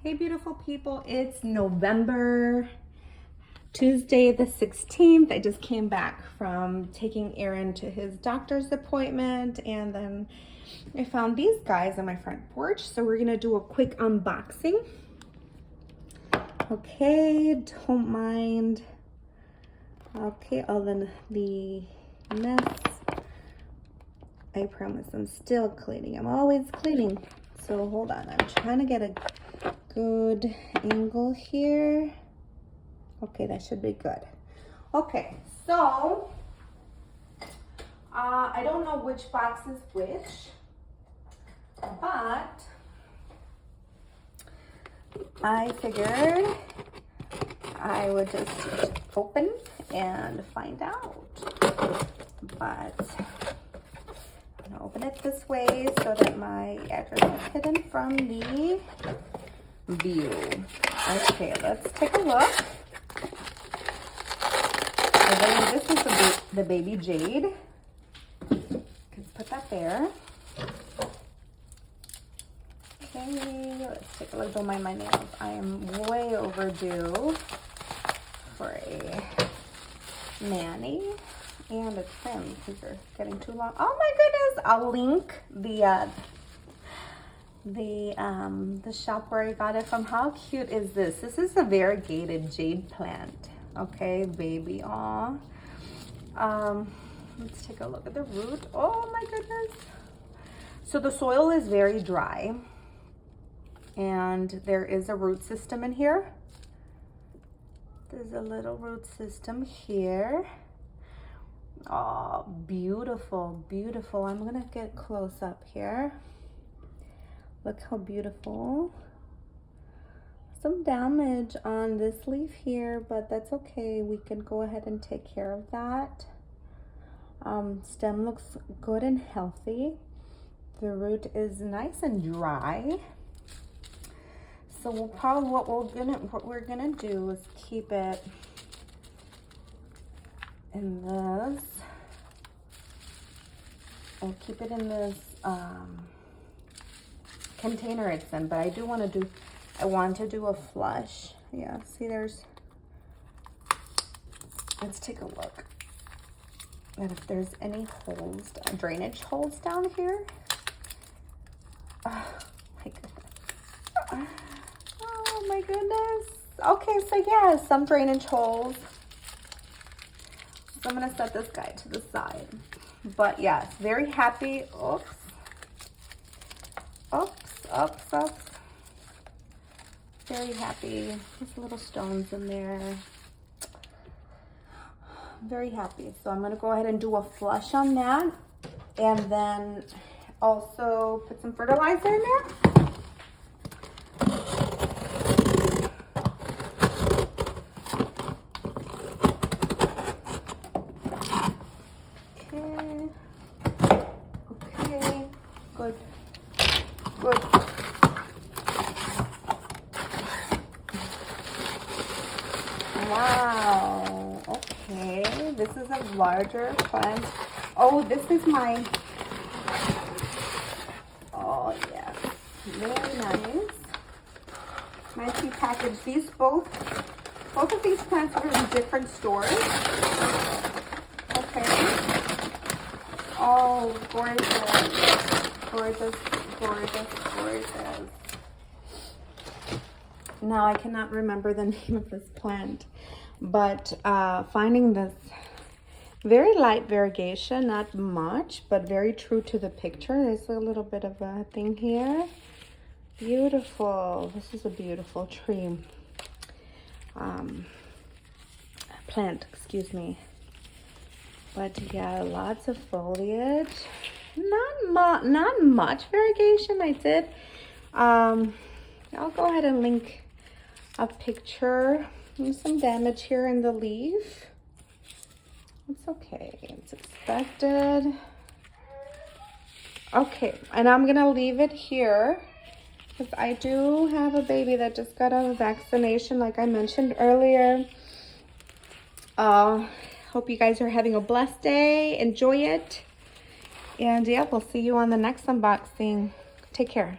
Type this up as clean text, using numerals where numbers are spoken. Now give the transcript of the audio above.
Hey beautiful people, it's November, Tuesday the 16th. I just came back from taking Aaron to his doctor's appointment, and then I found these guys on my front porch. So we're gonna do a quick unboxing. Okay, don't mind. Okay, all the mess. I promise I'm still cleaning. I'm always cleaning. So hold on, I'm trying to get a good angle here. Okay, that should be good. Okay, so I don't know which box is which, but I figured I would just open and find out. But I'm gonna open it this way so that my address is hidden from the view. Okay, let's take a look. And then this is the baby Jade. Let's put that there. Okay, let's take a look. Don't mind my nails. I am way overdue for a mani and a trim because they're getting too long. Oh my goodness! I'll link the shop where I got it from. How cute is this? This is a variegated jade plant. Okay, baby. Aw. Let's take a look at the root. Oh my goodness. So the soil is very dry, and there is a root system in here. There's a little root system here. Oh, beautiful, beautiful. I'm gonna get close up here. Look how beautiful. Some damage on this leaf here, but that's okay. We can go ahead and take care of that. Stem looks good and healthy. The root is nice and dry. So we'll probably, what we're gonna do is keep it in this. We'll keep it in this container it's in, but I want to do a flush. Yeah, see, let's take a look at if there's any holes, drainage holes down here. Oh my goodness. Oh my goodness. Okay, so yeah, some drainage holes. So I'm gonna set this guy to the side. But yes, very happy. Oops. Very happy. There's little stones in there. Very happy. So I'm gonna go ahead and do a flush on that, and then also put some fertilizer in there. Okay, good. Wow, okay, this is a larger plant. Oh, this is my, oh yeah, very nice. Nicely packaged. These both of these plants are in different stores. Okay. Oh, gorgeous, gorgeous, gorgeous, gorgeous. Now I cannot remember the name of this plant, but finding this very light variegation, not much, but very true to the picture. There's a little bit of a thing here. Beautiful. This is a beautiful tree. Plant, excuse me. But yeah, lots of foliage. Not much variegation. I did. I'll go ahead and link a picture. There's some damage here in the leaf. It's okay. It's expected. Okay, and I'm gonna leave it here because I do have a baby that just got a vaccination, like I mentioned earlier. Hope you guys are having a blessed day. Enjoy it. And yeah, we'll see you on the next unboxing. Take care.